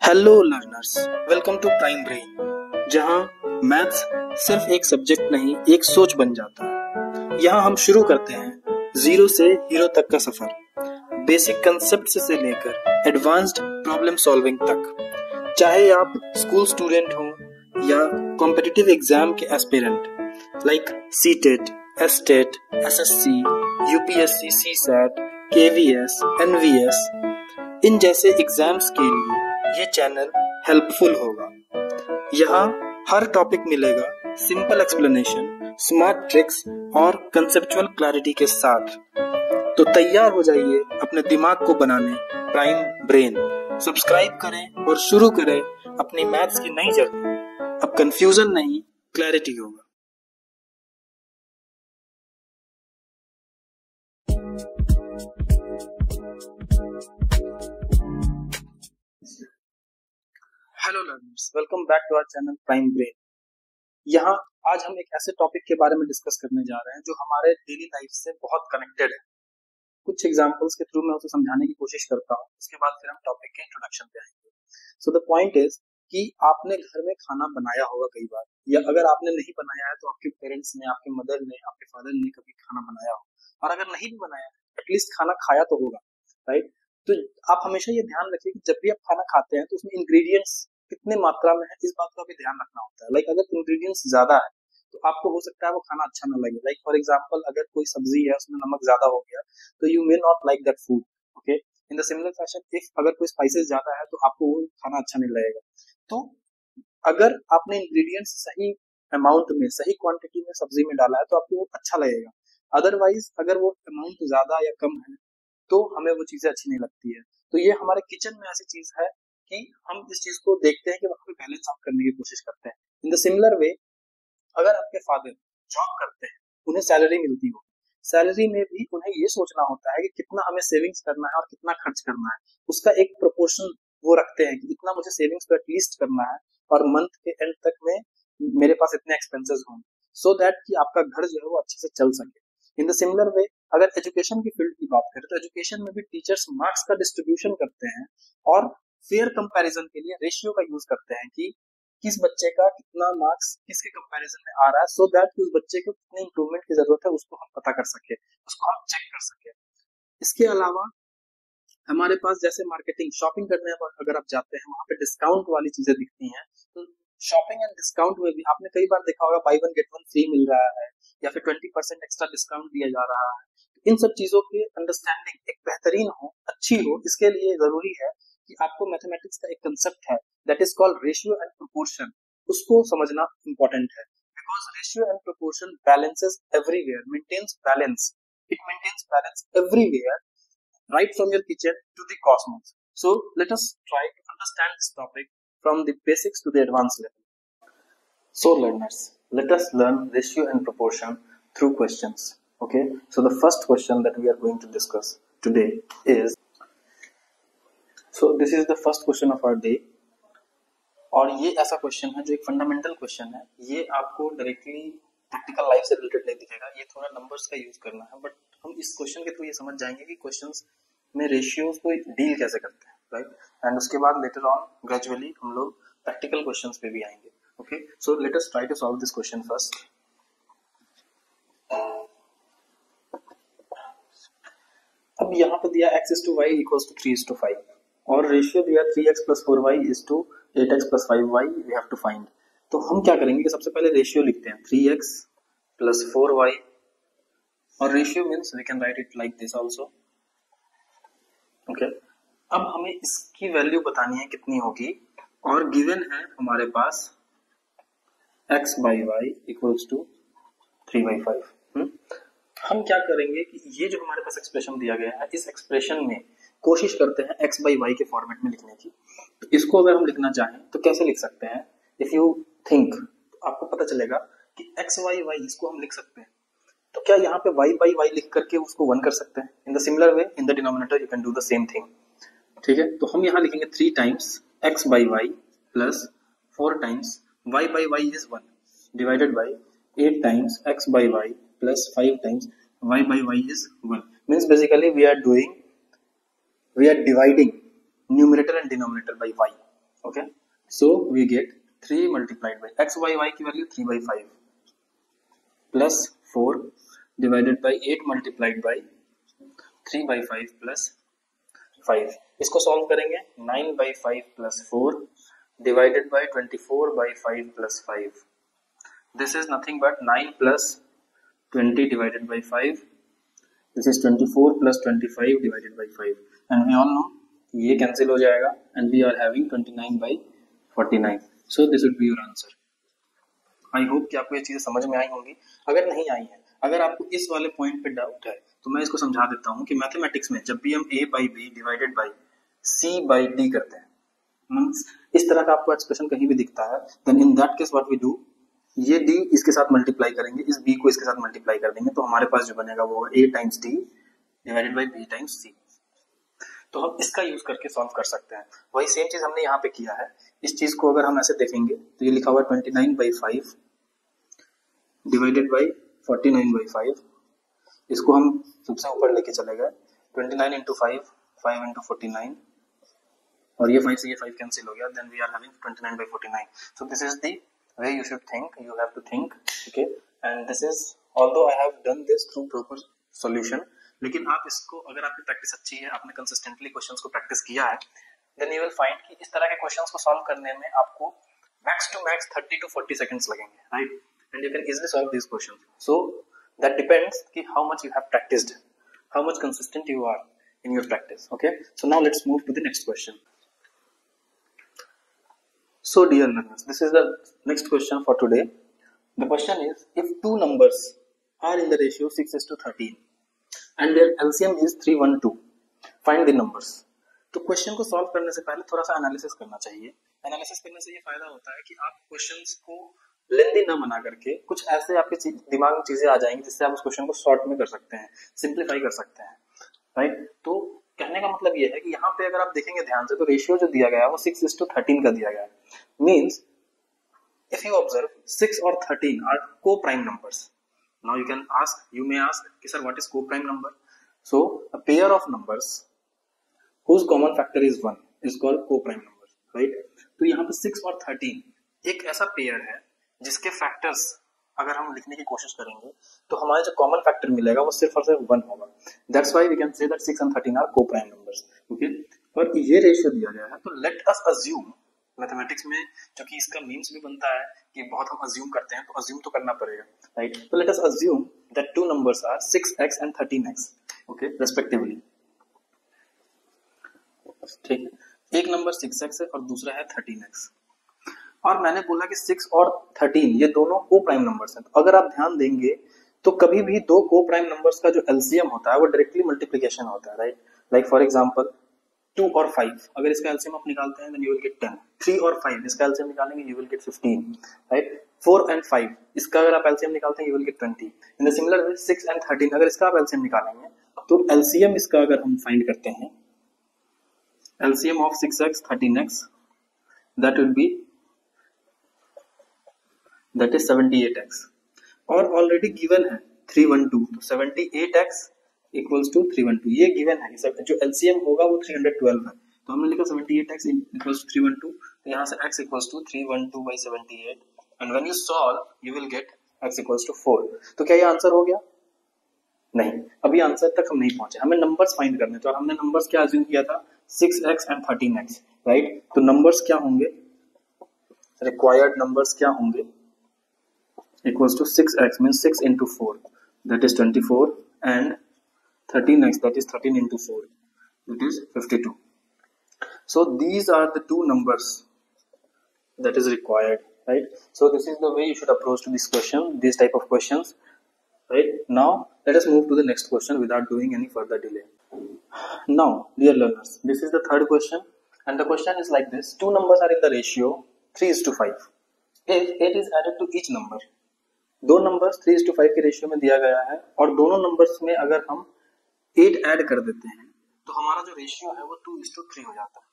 Hello learners, welcome to Prime Brain, जहां maths सिर्फ एक सब्जेक्ट नहीं, एक सोच बन जाता है। यहां हम शुरू करते हैं जीरो से हीरो तक का सफर, बेसिक कंसेप्ट से लेकर एडवांस्ड प्रॉब्लम सॉल्विंग तक। चाहे आप स्कूल स्टूडेंट हो या कॉम्पिटिटिव एग्जाम के aspirant like CTET, STET, SSC, UPSC, CSAT, KVS, NVS, इन जैसे एग्जाम्स के लिए ये चैनल हेल्पफुल होगा। यहाँ हर टॉपिक मिलेगा सिंपल एक्सप्लेनेशन, स्मार्ट ट्रिक्स और कंसेप्चुअल क्लैरिटी के साथ। तो तैयार हो जाइए अपने दिमाग को बनाने प्राइम ब्रेन। सब्सक्राइब करें और शुरू करें अपनी मैथ्स की नई जर्नी। अब कंफ्यूजन नहीं, क्लैरिटी होगा। Hello learners, welcome back to our channel Prime Brain. यहाँ आज हम एक ऐसे टॉपिक के बारे में डिस्कस करने जा रहे हैं जो हमारे डेली लाइफ से बहुत कनेक्टेड है। कुछ एग्जांपल्स के थ्रू मैं उसे समझाने की कोशिश करता हूँ, उसके बाद फिर हम टॉपिक के इंट्रोडक्शन पे आएंगे। सो द पॉइंट इज कि आपने घर में खाना बनाया होगा कई बार, या अगर आपने नहीं बनाया है तो आपके पेरेंट्स ने, आपके मदर ने, आपके फादर ने कभी खाना बनाया हो, और अगर नहीं भी बनाया एटलीस्ट खाना खाया तो होगा, राइट। तो आप हमेशा ये ध्यान रखिए कि जब भी आप खाना खाते हैं तो उसमें इंग्रेडिएंट्स कितने मात्रा में है, इस बात का भी ध्यान रखना होता है। लाइक अगर इंग्रेडिएंट्स ज्यादा है तो आपको हो सकता है वो खाना अच्छा ना लगे। लाइक फॉर एग्जांपल, अगर कोई सब्जी है उसमें नमक ज्यादा हो गया तो you may not like that food, okay. In the similar fashion, if अगर कोई स्पाइसेस ज्यादा है तो आपको वो खाना अच्छा नहीं लगेगा। तो अगर आपने इंग्रेडिएंट्स सही अमाउंट में, सही क्वांटिटी में सब्जी में डाला है तो आपको वो अच्छा लगेगा। अदरवाइज अगर वो अमाउंट ज्यादा या कम है तो हमें वो चीजें अच्छी नहीं लगती है। तो ये हमारे किचन में ऐसी चीज है कि हम इस चीज को देखते हैं कि वहां पे बैलेंस आउट करने की कोशिश करते हैं। इन द सिमिलर वे, अगर आपके फादर जॉब करते हैं, उन्हें सैलरी मिलती हो, सैलरी में भी उन्हें ये सोचना होता है कि कितना हमें सेविंग्स करना है और कितना खर्च करना है। उसका एक प्रोपोर्शन वो रखते हैं कि इतना मुझे सेविंग्स तो एटलीस्ट करना है और मंथ के एंड तक में मेरे पास इतने एक्सपेंसेस हों, सो दैट कि आपका घर जो है वो अच्छे से चल सके। इन द सिमिलर वे, अगर एजुकेशन की फील्ड की बात करें तो एजुकेशन में भी टीचर्स मार्क्स का डिस्ट्रीब्यूशन करते हैं और फेयर कंपैरिजन के लिए रेशियो का यूज करते हैं कि किस बच्चे का कितना मार्क्स किसके कंपैरिजन में आ रहा है, सो दैट कि उस बच्चे को कितने इंप्रूवमेंट की जरूरत है उसको हम पता कर सके, उसको हम चेक कर सके। इसके अलावा हमारे पास जैसे मार्केटिंग, शॉपिंग करने पर अगर आप जाते हैं वहां पे डिस्काउंट वाली चीजें दिखती हैं, तो शॉपिंग एंड डिस्काउंट में भी आपने कई बार देखा होगा buy one get one free मिल रहा है या फिर 20% एक्स्ट्रा डिस्काउंट दिया जा रहा है। इन सब चीजों की अंडरस्टैंडिंग एक बेहतरीन हो, अच्छी हो, इसके लिए जरूरी है कि आपको मैथमेटिक्स का एक कंसेप्ट है that is called ratio and proportion, उसको समझना इंपॉर्टेंट है। Because ratio and proportion balances everywhere, maintains balance, it maintains balance everywhere, right from your kitchen to the cosmos. So let us try to understand this topic from the basics to the advanced level. So learners, let us learn ratio and proportion through questions. Okay, so the first question that we are going to discuss today is, so this is the first question of our day, और ये ऐसा question है जो एक fundamental question है। ये आपको directly practical life से रिलेटेड नहीं दिखेगा, ये थोड़ा नंबर्स का यूज करना है, बट हम इस क्वेश्चन के थ्रू ये समझ जाएंगे कि क्वेश्चंस में रेशियोज को डील कैसे करते हैं, राइट। एंड उसके बाद लेटर ऑन ग्रेजुअली हम लोग प्रैक्टिकल क्वेश्चंस पे भी आएंगे। Okay, so let us try to solve this question first. अब यहाँ पे दिया x is to y equals to 3 is to 5 और रेशियो दिया 3x plus 4y is to 8x plus 5y we have to find। तो हम क्या करेंगे कि सबसे पहले रेशियो लिखते हैं 3x plus 4y, और ratio means we can write it like this also. Okay, अब हमें इसकी वैल्यू बतानी है कितनी होगी, और गिवन है हमारे पास x by y equals to 3/5। हम क्या करेंगे कि ये जो हमारे पास एक्सप्रेशन दिया गया है, इस एक्सप्रेशन में कोशिश करते हैं x by y के फॉर्मेट में लिखने की। तो इसको अगर हम लिखना चाहें तो कैसे लिख सकते हैं? इफ यू थिंक, आपको पता चलेगा कि x y y इसको हम लिख सकते हैं। तो क्या यहाँ पे y by y लिख करके उसको 1 कर सकते हैं? In the similar way in the denominator you can do the same thing. ठीक है, तो हम यहाँ लिखेंगे 3 times x by y plus 4 times y by y is 1 divided by 8 times x by y plus 5 times y by y is 1। Means basically we are dividing numerator and denominator by y। Okay, so we get 3 multiplied by x y y की value 3/5 plus 4 divided by 8 multiplied by 3/5 plus 5. इसको solve करेंगे 9/5 plus 4 divided by 24/5 plus 5. This is nothing but 9 plus 20 divided by 5. This is 24 plus 25 divided by 5. And we all know ये cancel हो जाएगा and we are having 29/49. So this would be your answer. I hope कि आपको ये चीजें समझ में आई होंगी. अगर नहीं आई है, अगर आपको इस वाले पॉइंट पे डाउट है तो मैं इसको समझा देता हूँ कि मैथमेटिक्स में जब भी हम a by b divided by c by d करते हैं, इस तरह का आपको एक्सप्रेशन कहीं भी दिखता है, then in that case what we do, ये d इसके साथ मल्टीप्लाई करेंगे, इस b को इसके साथ मल्टीप्लाई कर देंगे, तो हमारे पास जो बनेगा वो होगा a times d divided by b times c. तो हम इसका यूज करके सॉल्व कर सकते हैं. वही सेम चीज हमने यहाँ पे किया है. इस चीज को अगर हम ऐसे देखेंगे तो ये लिखा हुआ 29/5 डिवाइडेड बाई 49/5. इसको हम सबसे ऊपर लेके चले गए, 29 इंटू 5 इंटू 49, और ये 5 से ये 5 कैंसिल हो गया, then we are having 29/49. So this is the way you should think, you have to think, okay. And this is, although I have done this through proper solution, लेकिन आप इसको, अगर आपकी प्रैक्टिस अच्छी है, आपने कंसिस्टेंटली क्वेश्चंस को practice किया है, देन यू विल फाइंड कि इस तरह के क्वेश्चंस को सॉल्व करने में आपको max to max 30 to 40 seconds लगेंगे, right? And you can easily solve this questions. So that depends कि how much you have practised, how much consistent you are in your practice. Okay, so now let's move to the next question. So dear learners, this is the next question for today. The question is, if two numbers are in the ratio 6:13 and their LCM is 312, find the numbers. तो question को solve करने से पहले थोड़ा सा analysis करना चाहिए. Analysis करने से ये फायदा होता है कि आप क्वेश्चंस को लेंदी ना बना करके कुछ ऐसे आपके दिमाग में चीजें आ जाएंगी जिससे आप उस क्वेश्चन को शॉर्ट में कर सकते हैं, सिंप्लीफाई कर सकते हैं, राइट? तो कहने का मतलब ये है कि यहाँ पे अगर आप देखेंगे ध्यान से तो रेशियो जो दिया गया है वो 6:13 का दिया गया है. मींस इफ यू ऑब्जर्व 6 और 13 आर को prime numbers. Now you can ask, you may ask कि सर व्हाट इज को prime number? So a pair of numbers whose common factor is 1 is called co-prime number, right? तो यहाँ पे 6 और 13 एक ऐसा पेयर है जिसके फैक्टर्स अगर हम लिखने की कोशिश करेंगे तो हमारे जो कॉमन फैक्टर मिलेगा वो सिर्फ और सिर्फ 1 होगा. That's why we can say that 6 and 13 are co-prime numbers. Okay, और ये रेशियो दिया गया है, तो लेट अस अज्यूम, मैथमेटिक्स में क्योंकि इसका मीम्स भी बनता है कि बहुत हम अज्यूम करते हैं, तो अज्यूम तो करना पड़ेगा, राइट? तो let us assume that two numbers are 6x and 13x, okay, respectively. ठीक है, एक नंबर 6x है और दूसरा है 13x, और मैंने बोला कि 6 और 13 ये दोनों को प्राइम नंबर्स हैं. तो अगर आप ध्यान देंगे तो कभी भी दो को प्राइम नंबर्स का जो एलसीएम होता है वो डायरेक्टली मल्टीप्लिकेशन होता है, राइट? लाइक फॉर एग्जांपल 2 और 5, अगर इसका एलसीएम आप निकालते हैं देन यू विल गेट 10. 3 और 5 इसका एलसीएम निकालेंगे you will gate 15, right? 4 and 5 इसका अगर आप एलसीएम निकालते हैं you will gate 20. In the similar way 6 and 13 अगर इसका आप एलसीएम निकालेंगे तो एलसीएम इसका अगर हम फाइंड करते हैं, LCM of 6x 13x, that will be, that is 78x, और ऑलरेडी गिवन है 312, तो 78x इक्वल्स टू 312 ये गिवन है. जो LCM होगा वो 312 है, तो हमने लिखा 78x इक्वल्स टू 312, तो यहाँ से x equals to 312/78, and when you solve you will get x equals to 4. तो क्या ये आंसर हो गया? नहीं, अभी आंसर तक हम नहीं पहुंचे, हमें नंबर्स फाइंड करने थे, और हमने नंबर्स क्या अज्यूम किया था? 6x and 13x, right? तो नंबर्स क्या होंगे, रिक्वायर्ड नंबर्स क्या होंगे? Equals to 6x means 6 into 4 that is 24 and 13x that is 13 into 4 that is 52. So these are the two numbers that is required, right? So this is the way you should approach to this question, these type of questions, right? Now let us move to the next question without doing any further delay. Now dear learners, this is the third question, and the question is like this: two numbers are in the ratio 3:5. If 8 is added to each number, दो numbers 3:5 के ratio में दिया गया है, और दोनों numbers में अगर हम 8 ऐड कर देते हैं तो हमारा जो रेशियो है वो 2:3 हो जाता है.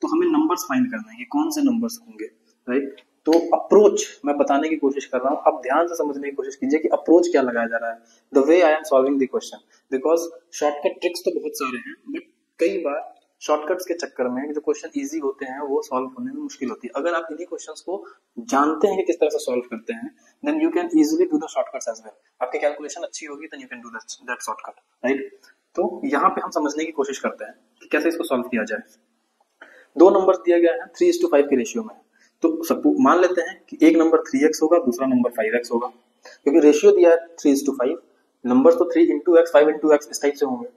तो हमें नंबर्स फाइंड करना है, ये कौन से नंबर्स होंगे, राइट? तो अप्रोच मैं बताने की कोशिश कर रहा हूँ, आप ध्यान से समझने की कोशिश कीजिए कि अप्रोच क्या लगाया जा रहा है, the way I am solving the question, because shortcut tricks तो बहुत सारे हैं, बट कई बार शॉर्टकट्स के चक्कर में जो क्वेश्चन इजी होते हैं वो सॉल्व होने में मुश्किल होती है। अगर आप इन्हीं क्वेश्चंस को जानते हैं कि किस तरह से सॉल्व करते हैं, then you can easily do the shortcuts as well. आपकी कैलकुलेशन अच्छी होगी, then you can do that shortcut, right. तो यहाँ पे हम समझने की कोशिश करते हैं कि कैसे इसको सॉल्व किया जाए। दो नंबर दिया गया है 3:5 के रेशियो में, तो सब मान लेते हैं कि एक नंबर 3x होगा, दूसरा नंबर 5x होगा, क्योंकि रेशियो दिया है 3:5, नंबर तो 3 into x 5 into x इस टाइप से होंगे,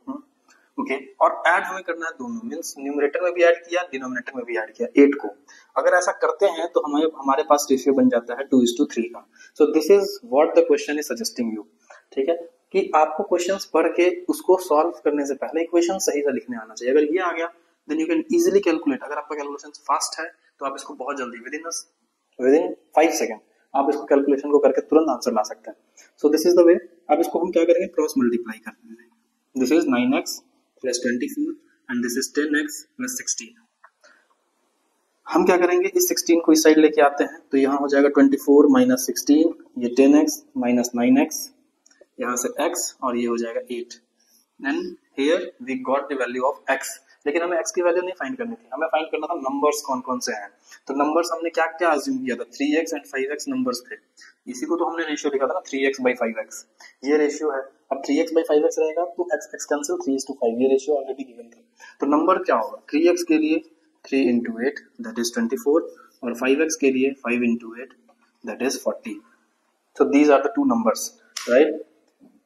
ओके। और ऐड हमें करना है दोनों, मींस न्यूमरेटर में भी ऐड किया, डिनोमिनेटर में भी ऐड किया 8 को। अगर ऐसा करते हैं तो हमारे पास रेशियो बन जाता है 2:3 का। सो this is what the question is suggesting you, ठीक है, कि आपको क्वेश्चंस पढ़ के उसको सॉल्व करने से पहले इक्वेशन सही से लिखने आना चाहिए। अगर ये आ गया then you can easily calculate. अगर आपका कैलकुलेशन फास्ट है तो आप इसको बहुत जल्दी विदिन 5 सेकंड आप इसको कैलकुलेशन को करके तुरंत आंसर ला सकते हैं। सो दिस इज द वे। अब इसको हम क्या करेंगे, क्रॉस मल्टीप्लाई कर देंगे। This is 9x plus 24 and this is 10x plus 16। हम क्या करेंगे, इस 16 को इस साइड लेके आते हैं, तो यहाँ हो जाएगा 24 minus 16, ये 10x minus 9x, यहाँ से x और ये हो जाएगा 8। Then here we got the value of x, लेकिन हमें x की वैल्यू नहीं फाइंड करनी थी, हमें फाइंड करना था नंबर्स कौन कौन से हैं। तो नंबर्स हमने क्या क्या अज्यूम किया था, 3x and 5x नंबर्स थे, इसी को तो हमने रेशियो लिखा था ना 3x by 5x, ये रेशियो है। अब 3x by 5x रहेगा तो x कैंसिल 3:5, ये रेशियो ऑलरेडी गिवन था। तो नंबर क्या होगा, 3x के लिए 3 into 8 दैट इज 24 और 5x के लिए 5 into 8 that is 40। So these are the two numbers, right.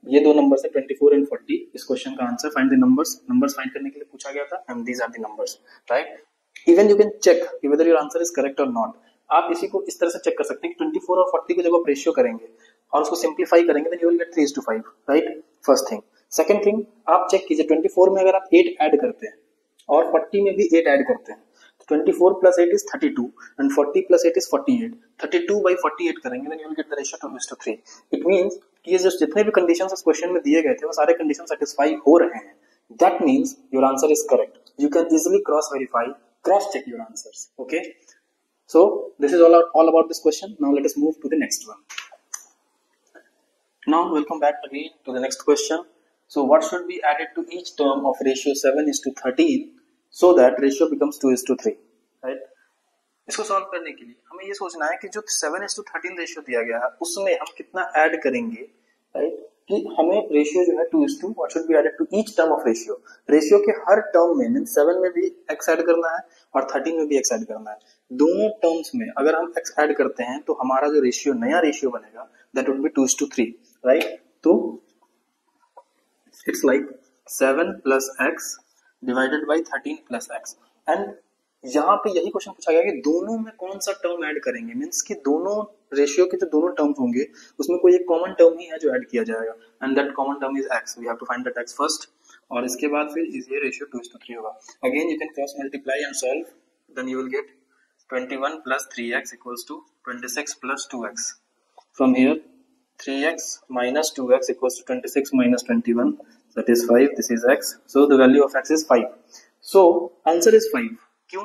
ये दो नंबर्स है 24 and 40। इस क्वेश्चन का answer find the numbers find करने के लिए पूछा गया था, and these are the numbers, right. Even you can check whether your answer is correct और नॉट। आप इसी को इस तरह से चेक कर सकते हैं कि 24 और 40 को जब आप रेशियो करेंगे और उसको सिंप्लीफाई करेंगे then you will get 3:5, right. First thing. Second thing, आप चेक कीजिए 24 में अगर आप 8 ऐड करते हैं और 40 में भी 8 ऐड करते हैं तो 24 plus 8 is 32 and 40 plus 8 is 48। 32 by 48 करेंगे then you will get the ratio 2:3। It means कि ये जो जितने भी कंडीशंस इस क्वेश्चन में दिए गए थे वो सारे कंडीशन सेटिस्फाई हो रहे हैं। That means your answer is correct. You can easily cross verify, cross check your answers, okay. So this is all about this question. Now let us move to the next one. Now welcome back again to the next question. So what should be added to each term of ratio 7:13 so that ratio becomes 2:3, right? इसको solve करने के लिए हमें ये सोचना है कि जो 7:13 रेशियो दिया गया है उसमें हम कितना ऐड करेंगे, राइट, कि हमें रेशियो जो है 2:, what should be added to each term of ratio. Ratio के हर टर्म में मीन 7 में भी x ऐड करना है और 13 में भी x ऐड करना है। दोनों टर्म्स में अगर हम x ऐड करते हैं तो हमारा जो रेशियो नया रेशियो बनेगा दैट वुड बी 2:3, राइट। तो it's like 7 plus x divided by 13 plus x। And यहाँ पे यही क्वेश्चन पूछा गया कि दोनों में कौन सा टर्म ऐड करेंगे, मींस कि दोनों रेशियो के जो दोनों टर्म्स होंगे उसमें कोई एक कॉमन टर्म ही है जो ऐड किया जाएगा, and that common term is x। We have to find that x first, और इसके बाद फिर ये रेशियो 2:3 होगा। Again you can cross multiply and solve, then you will get 21 plus 3x equals to 26 plus 2x। From here 3x minus 2x equals to 26 minus 21, that is 5, this is x, so the value of x is 5। so answer is 5। क्यों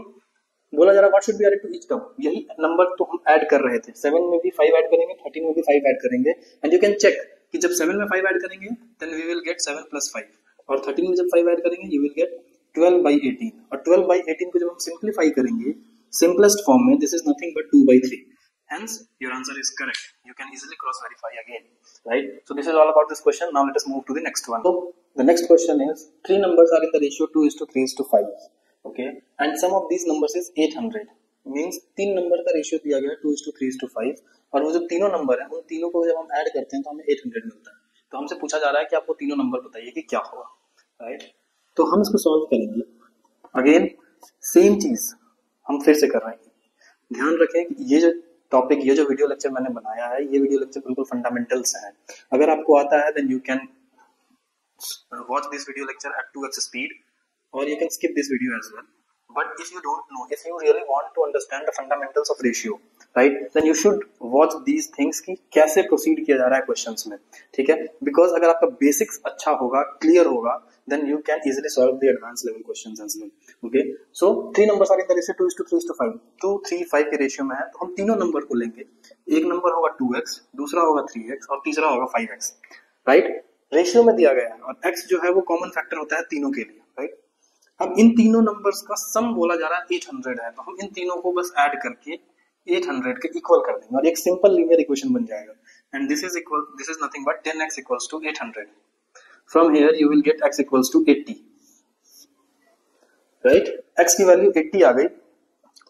बोला जा रहा, what should be added to each term, यही number तो हम add कर रहे थे। 7 में भी 5 ऐड करेंगे, 13 में भी 5 ऐड करेंगे, एंड यू कैन चेक कि जब 7 में 5 ऐड करेंगे then we will get 7 plus 5, और 13 में जब 5 ऐड करेंगे यू विल गेट 12/18, और 12/18 को जब हम सिंप्लीफाई करेंगे सिंपलेस्ट फॉर्म में this is nothing but 2/3। Hence your answer is correct. You can easily cross verify again, right? So this is all about this question. Now let us move to the next one. So the next question is, three numbers are in the ratio 2:3:5, okay, and sum of these numbers is 800। means तीन number का ratio दिया गया 2:3:5, और वो जो तीनों number है उन तीनों को जब हम ऐड करते हैं तो हमें 800 मिलता है। तो हमसे पूछा जा रहा है कि आपको तीनों नंबर बताइए कि क्या होगा, राइट। तो हम इसको सॉल्व करेंगे। अगेन सेम चीज हम फिर से कर रहे हैं। ध्यान रखें कि ये जो टॉपिक, ये जो वीडियो लेक्चर मैंने बनाया है, ये वीडियो लेक्चर बिल्कुल फंडामेंटल्स है। अगर आपको आता है then you can watch this video lecture at 2x speed, और you can skip this video as well. But if you don't know, if you really want to understand the fundamentals of ratio, right, then you should watch these things कि कैसे proceed किया जा रहा है questions में, ठीक है। Because अगर आपका बेसिक्स अच्छा होगा, क्लियर होगा, then you can easily solve the advanced level questions as well, okay। so three numbers are in the ratio 2:3:5, 2 3 5 के रेशियो में है, तो हम तीनों नंबर को लेंगे। एक नंबर होगा 2x, दूसरा होगा 3x और तीसरा होगा 5x, राइट। रेशियो में दिया गया है और x जो है वो कॉमन फैक्टर होता है तीनों के लिए, राइट। अब इन तीनों नंबर्स का सम बोला जा रहा है 800 है, तो हम इन तीनों को बस ऐड करके 800 के इक्वल कर देंगे और एक सिंपल लीनियर इक्वेशन बन जाएगा। And this is nothing but 10x equals to 800। From here you will get x equals to 80, right. x की वैल्यू 80 आ गई,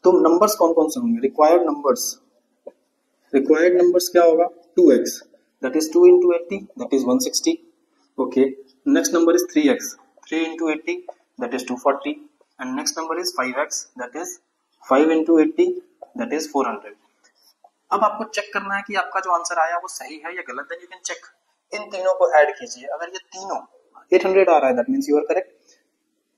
तो नंबर्स कौन कौन से होंगे? रिक्वायर्ड नंबर्स क्या होगा? 2x, that is 2 into 80, that is 160. Okay, next number is 3x, 3 into 80, that is 240, and next number is 5x, that is 5 into 80, that is 400. अब आपको चेक करना है कि आपका जो आंसर आया वो सही है या गलत। देन यू कैन चेक, इन तीनों को ऐड कीजिए, अगर ये तीनों 800 आ रहा है that means you are correct.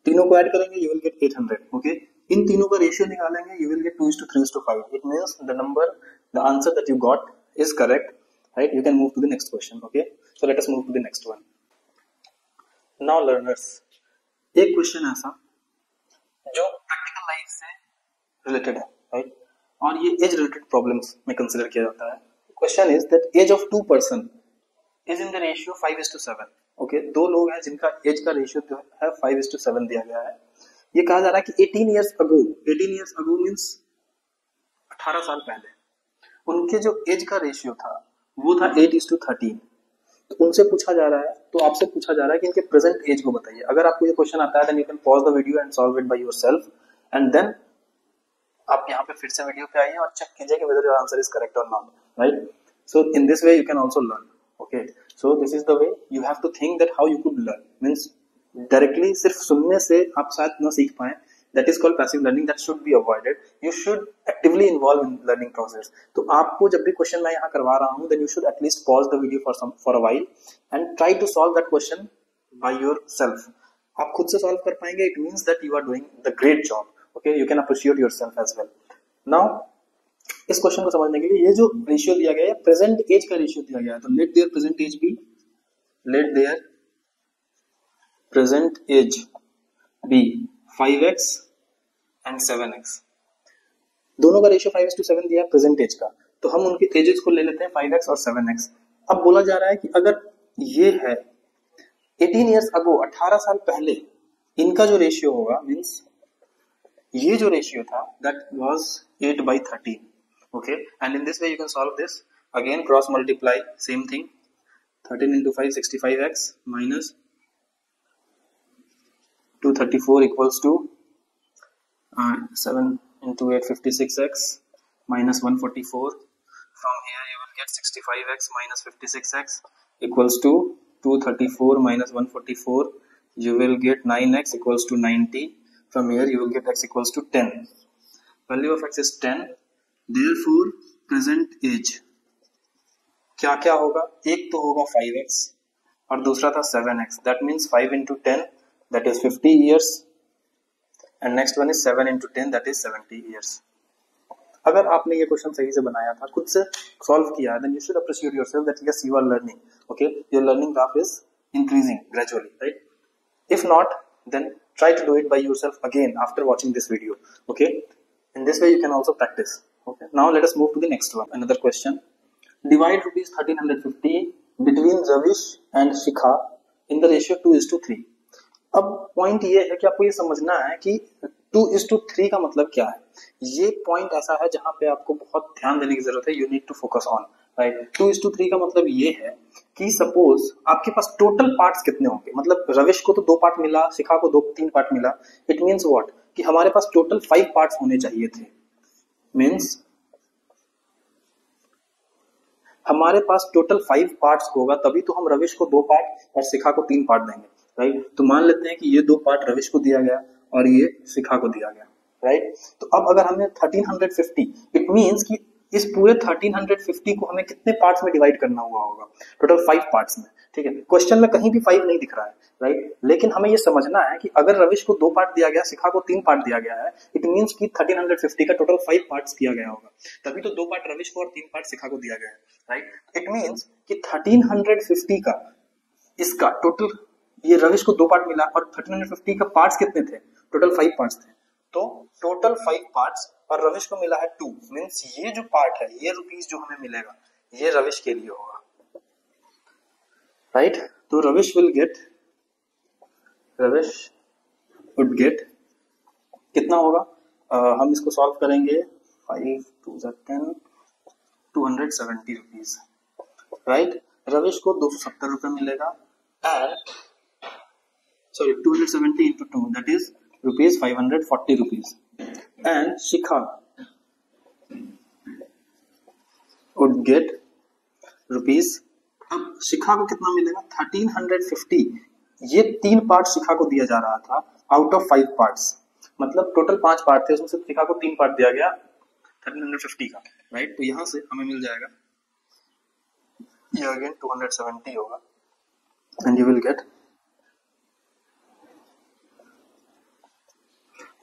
तीनों को ऐड करेंगे यू विल गेट 800। ओके, इन तीनों का रेशियो निकालेंगे you will get 2:3:5। It means the answer that you got is correct, right? You can move to the next question. Okay, so let us move to the next one. Now learners, एक question ऐसा जो practical life से related है, right, और ये age related problems में consider किया जाता है। Question is that age of 2 person is in the ratio 5:7। Okay, दो लोग हैं जिनका एज का रेशियो जो है 5:7 दिया गया है। ये कहा जा रहा है कि 18 years ago मींस 18 साल पहले उनके जो एज का रेशियो था वो था 8:13। तो उनसे पूछा जा रहा है, तो आपसे पूछा जा रहा है कि इनके प्रेजेंट एज को बताइए। अगर आपको ये क्वेश्चन आता है then you can pause the video and solve it by yourself, and then आप यहाँ पे फिर से वीडियो पे आइए और चेक कीजिए कि whether your answer is correct और not, right. So in this way you can also learn. Okay, so this is the way you have to think that how you could learn. Means directly सिर्फ सुनने से आप शायद ना सीख पाए, that is called passive learning, that should be avoided. You should actively involve in learning process. तो आपको जब भी क्वेश्चन मैं यहाँ करवा रहा हूँ then you should at least pause the video for a while and try to solve that question by yourself. आप खुद से सॉल्व कर पाएंगे, it means that you are doing the great job. Okay, you can appreciate yourself as well. Now इस question को समझने के लिए ये जो रेशियो दिया गया है प्रेजेंट एज का रेशियो दिया गया है, तो let their present age be 5x and 7x। दोनों का रेशियो 5:7 दिया प्रेजेंट एज का, तो हम उनके एजेस को ले लेते हैं 5x और 7x। अब बोला जा रहा है कि अगर ये है 18 years ago 18 साल पहले इनका जो रेशियो होगा, मींस ये जो रेशियो था that was 8/13। Okay, and in this way you can solve this again, cross multiply, same thing, 13 into 5 65x minus 234 equals to 7 into 8 56x minus 144. From here you will get 65x minus 56x equals to 234 minus 144. You will get 9x equals to 90. From here you will get x equals to 10. Value of x is 10. Therefore present age क्या क्या होगा? एक तो होगा 5x और दूसरा था 7x. That means 5 into 10 that is 50 years and next one is 7 into 10 that is 70 years. अगर आपने ये क्वेश्चन सही से बनाया था, खुद से सॉल्व किया, then you should appreciate yourself that yes you are learning. Okay, your learning graph is increasing gradually, right? If not, then try to do it by yourself again after watching this video. Okay, in this way you can also practice. Okay, now let us move to the next one. Another question. Divide rupees 1350 between Ravish and Shikha in the ratio 2:3. अब point ये है कि आपको ये समझना है कि 2:3 का मतलब क्या है। ये पॉइंट ऐसा है जहां पे आपको बहुत ध्यान देने की जरूरत है, you need to focus on, right. 2:3 का मतलब ये है कि सपोज आपके पास टोटल पार्ट्स कितने होंगे, मतलब रविश को तो 2 पार्ट मिला, शिखा को 3 पार्ट मिला। इट मीन्स व्हाट, कि हमारे पास टोटल 5 पार्ट्स होने चाहिए थे। मीन्स हमारे पास टोटल 5 पार्ट्स होगा, तभी तो हम रविश को 2 पार्ट और शिखा को 3 पार्ट देंगे, राइट। तो मान लेते हैं कि ये 2 पार्ट रविश को दिया गया और ये शिखा को दिया गया, राइट। तो अब अगर हमें 1350, इट मींस कि इस पूरे 1350 को हमें कितने पार्ट्स में डिवाइड करना हुआ होगा? टोटल 5 पार्ट्स में, ठीक है। क्वेश्चन में कहीं भी 5 नहीं दिख रहा है, राइट। लेकिन हमें ये समझना है कि अगर रविश को 2 पार्ट दिया गया, शिखा को 3 पार्ट दिया गया है, इट मींस कि 1350 का टोटल 5 पार्ट्स किया गया होगा, तभी तो 2 पार्ट रविश को और 3 पार्ट शिखा को दिया गया है, राइट। इट मींस कि 1350 का इसका टोटल, ये रविश को 2 पार्ट मिला और 1350 का पार्ट्स कितने थे? टोटल 5 पार्ट्स थे। तो टोटल 5 पार्ट्स और रविश को मिला है 2, मींस ये जो पार्ट है, ये रुपीस जो हमें मिलेगा, ये रविश के लिए होगा, राइट। तो रविश would get, कितना होगा, हम इसको सॉल्व करेंगे, 5 2 10, 270 रुपीज, राइट। रविश को 270 रुपए मिलेगा and sorry 270 into 2 that is rupees 540 rupees and Shikha would get rupees, अब शिखा को कितना मिलेगा 1350। ये 3 पार्ट शिखा को दिया जा रहा था आउट ऑफ 5 पार्ट्स, मतलब टोटल 5 पार्ट थे, उसमें से शिखा को 3 पार्ट दिया गया 1350 का, राइट। तो यहां से हमें मिल जाएगा, ये अगेन 270 होगा and you will gate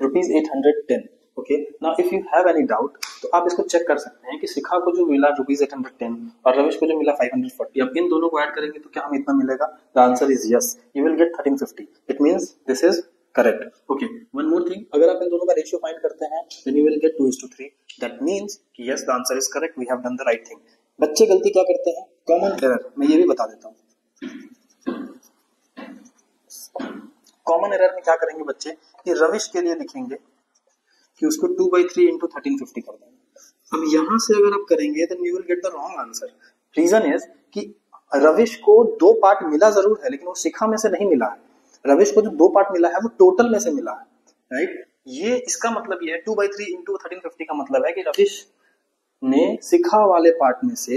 rupees 810। Okay, now if you have any doubt तो आप इसको चेक कर सकते हैं कि शिखा को जो मिला रुपीज 810 और रविश को जो मिला 540, अब इन दोनों को ऐड करेंगे तो क्या हमें इतना मिलेगा, the answer is yes, you will get 1350, it means this is correct. Okay, one more thing, अगर आप इन दोनों का रेशियो फाइंड करते हैं then you will get 2:3, that means कि yes the answer is correct, we have done the right thing. बच्चे गलती क्या करते हैं, कॉमन एरर, मैं ये भी बता देता हूँ। कॉमन एरर में क्या करेंगे बच्चे कि रविश के लिए लिखेंगे कि उसको 2/3 into 1350 कर देंगे। अब यहां से अगर आप करेंगे then you will get the wrong answer. Reason is कि रविश को 2 पार्ट मिला जरूर है लेकिन वो शिखा में से नहीं मिला है। रविश को जो 2 पार्ट मिला है वो टोटल में से मिला है, राइट। ये इसका मतलब ये है 2/3 into 1350 का मतलब है कि रविश ने शिखा वाले पार्ट में से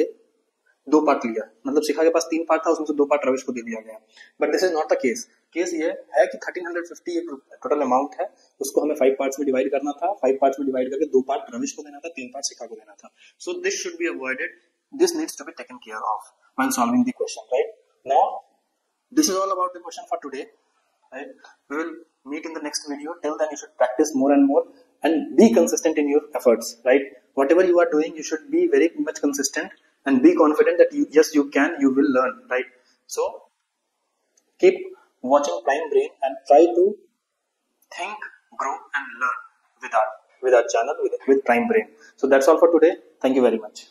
2 पार्ट लिया, मतलब शिखा के पास 3 पार्ट था, उसमें से 2 पार्ट रविश को दे दिया गया। But this is not the case. Case ये है कि 1350 एक टोटल अमाउंट है, उसको हमें 5 पार्ट्स में डिवाइड करना था, 5 पार्ट्स में डिवाइड करके 2 पार्ट रविश को देना था, 3 पार्ट शिखा को देना था। So this should be avoided, this needs to be taken care of when solving the question, right. Now this is all about the question for today, right? We will meet in the next video. Till then you should practice more and more and be consistent in your efforts, right? Whatever you are doing you should be very much consistent and be confident that yes you can, you will learn, right? So keep watching Prime Brain and try to think, grow and learn with our channel with Prime Brain. So that's all for today. Thank you very much.